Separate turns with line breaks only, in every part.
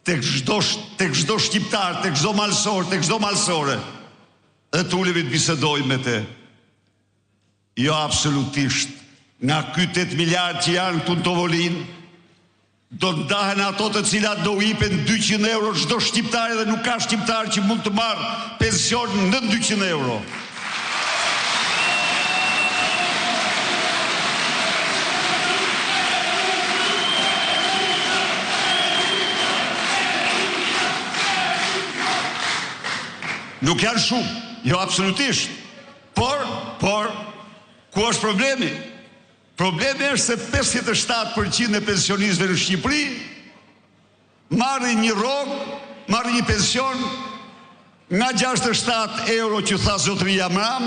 tek çdo shqiptar, tek çdo malsor, tek çdo malsore. Dhe të ulemi të bisedojmë me te. Jo absolutisht. Nga ky 8 miliard që janë këtu në Tovolin, do të ndahen ato të cilat do hipen 200 euro çdo shqiptar, dhe nuk ka shqiptar që mund të marrë pension në 200 euro. Nuk janë shumë, jo absolutisht. Por, ku është problemi? Problemi është se 57% e pensionistëve në Shqipëri marrin një rrogë, marrin një pension nga 67 euro që tha zotëria Mram,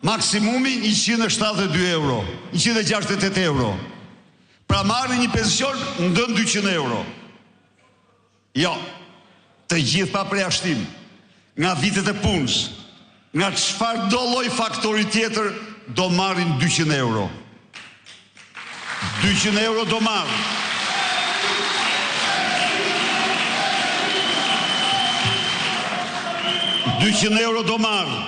maksimumi 172 euro, 168 euro. Pra marrin një pension ndën 200 euro. Jo, të gjithë pa përjashtim, nga vitet e punës, nga çfarë do lloj faktori tjetër, do marrin 200 euro. 200 euro do marrin. $200 euro do marrin.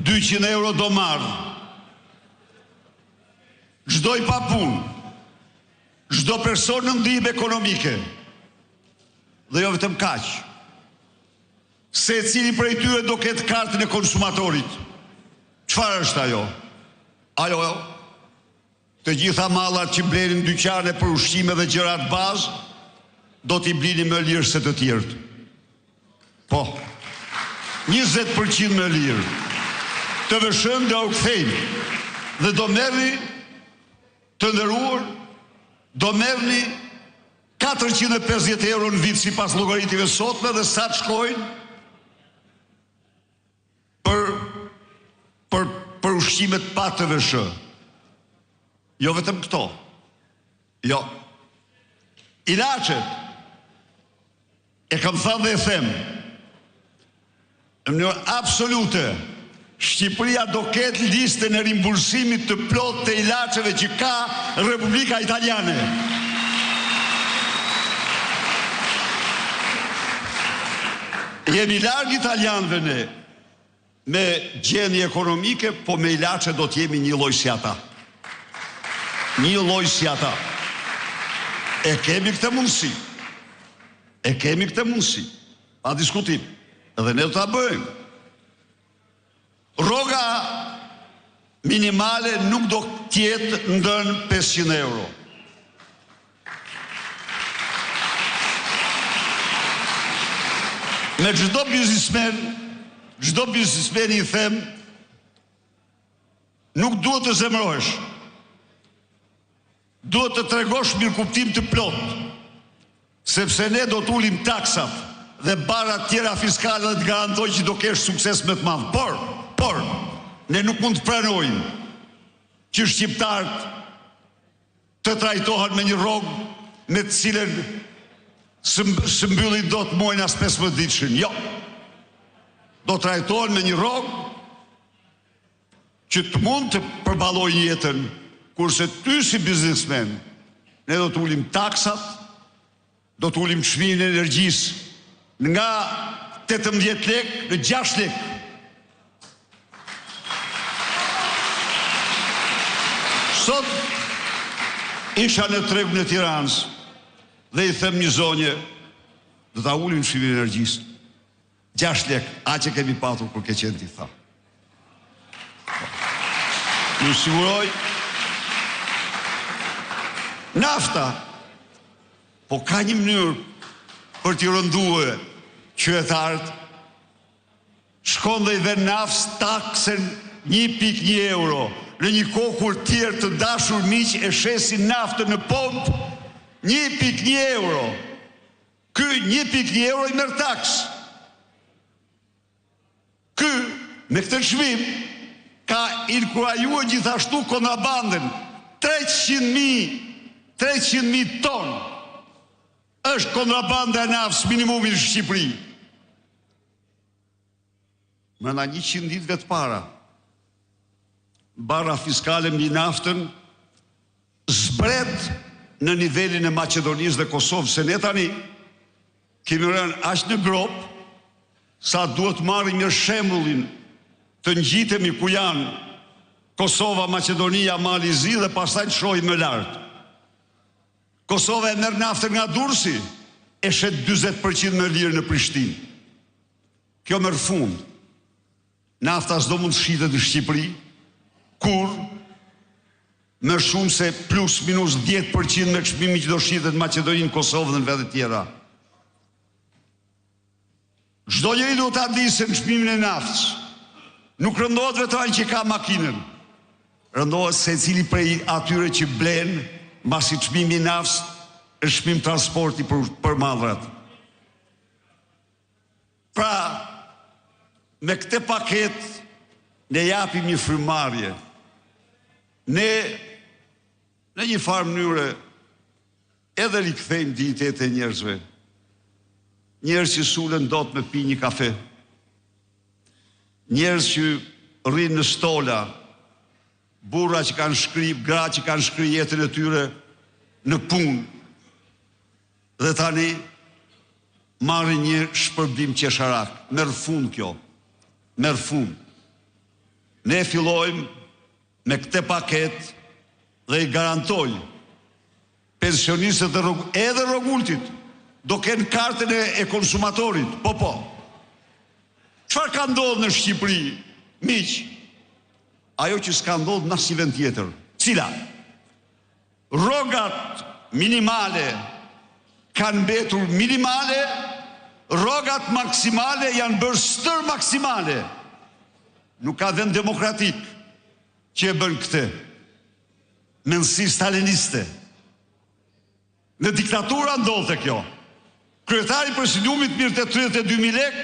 200 euro do marrin. Çdo i pa punë, çdo person në ndihmë ekonomike. Dhe jo vetëm kaq. Se cili prej tyre do ketë kartën e konsumatorit. Çfarë është ajo? Ajo, të gjitha mallat që blenin dyqane për ushqime dhe gjërat bazë, do t'i blini më lirë se të tjerët. Po, 20% më lirë. Të vëshën dhe u kthejnë. Dhe do merrni, të nderuar, do merrni 450 euro në vit sipas llogaritive sotme, dhe sa të shkojnë për ushqimet pa TVSH. Jo vetëm këto. Jo. Ilaçet, e kam thënë dhe e them, në mënyrë absolute, Shqipëria do ketë listën e rimbursimit të plot të ilaçeve që ka Republika Italiane. Jemi larg italianëve ne, me gjendje ekonomike, po me ilaçe do t'jemi një lloj si ata. Një lloj si ata. E kemi këtë mundësi. E kemi këtë mundësi. Pa diskutim. Edhe ne do ta bëjmë. Rroga minimale nuk do t'jetë ndën 500 euro. Me çdo biznismen i them, nuk duhet të zemrohesh. Duhet të tregosh mirëkuptim të plot, sepse ne do t'ulim taksat dhe barat tjera fiskale dhe të garantoj që do kesh sukses më të madh. Por, ne nuk mund të pranojmë që shqiptarët të trajtohen me një rrogë me të cilën së mbyllin do të muajnë as 15 ditëshin. Jo. Do trajtohen me një rrogë që të mund të përballojnë jetën, kurse ty si biznesmen, ne do të ulim taksat, do të ulim çmimin e energjisë nga 18 lekë në 6 lekë. Sot isha në tregun e Tiranës dhe i them një zonje, do ta ulim çmimin e energjisë. 6 lekë, a që kemi patur kur ke qenë ti tha. Ju siguroj, nafta, po ka një mënyrë për t'i rënduar qytetarët, shkon dhe i dhe nafs taksën 1.1 euro, në një kohë kur tjerë të dashur miq e shesin naftën në pompë, 1.1 euro. Ky 1.1 euro i merr taksë. Ky, me këtë çmim, ka inkurajuar gjithashtu kontrabandën. 300.000 ton është kontrabanda e naftës minimumi në Shqipëri. Brenda 100 ditëve të para, barra fiskale mbi naftën zbret në nivelin e Maqedonisë dhe Kosovës, se ne tani kemi rënë aq në grop sa duhet marrim një shembullin të ngjitemi ku janë Kosova, Maqedonia, Malizi dhe pastaj të shohim më lart. Kosova e merr naftën nga Durrësi, e shet 40% më lirë në Prishtinë. Kjo merr fund. Nafta s'do mund të shitet në Shqipëri, kur më shumë se plus minus 10% me çmimin që do shitet në Maqedoninë, Kosovë dhe në vende tjera. Çdo njeri do ta di se në çmimin e naftës nuk rëndohet vetëm ai që ka makinën. Rëndohet secili prej atyre që blen, mbasi çmimi i naftës është çmim transporti për madhrat. Pra, me këtë paket ne japim një frymarrje. Ne në një farë mënyre edhe rikthejmë dinjitetin e njerëzve. Njerëz që sulen dot me pi një kafe. Njerëz që rrinë në stola, burra që kanë shkryp, gra që kanë shkry jetën e tyre në punë. Dhe tani marrin një shpërblim qesharak. Merr fund kjo. Merr fund. Ne fillojmë me këtë paket dhe i garantoj pensionistët edhe rrogulltit do kenë kartën e konsumatorit. Po. Çfarë ka ndodhur në Shqipëri, miq? Ajo që s'ka ndodhur në asnjë vend tjetër. Cila? Rrogat minimale kanë mbetur minimale, rrogat maksimale janë bërë stër maksimale. Nuk ka vend demokratik që e bën këtë. Mendësi staliniste. Në diktatura ndodhte kjo. Kryetari i presidiumit mirë të 32.000 lekë,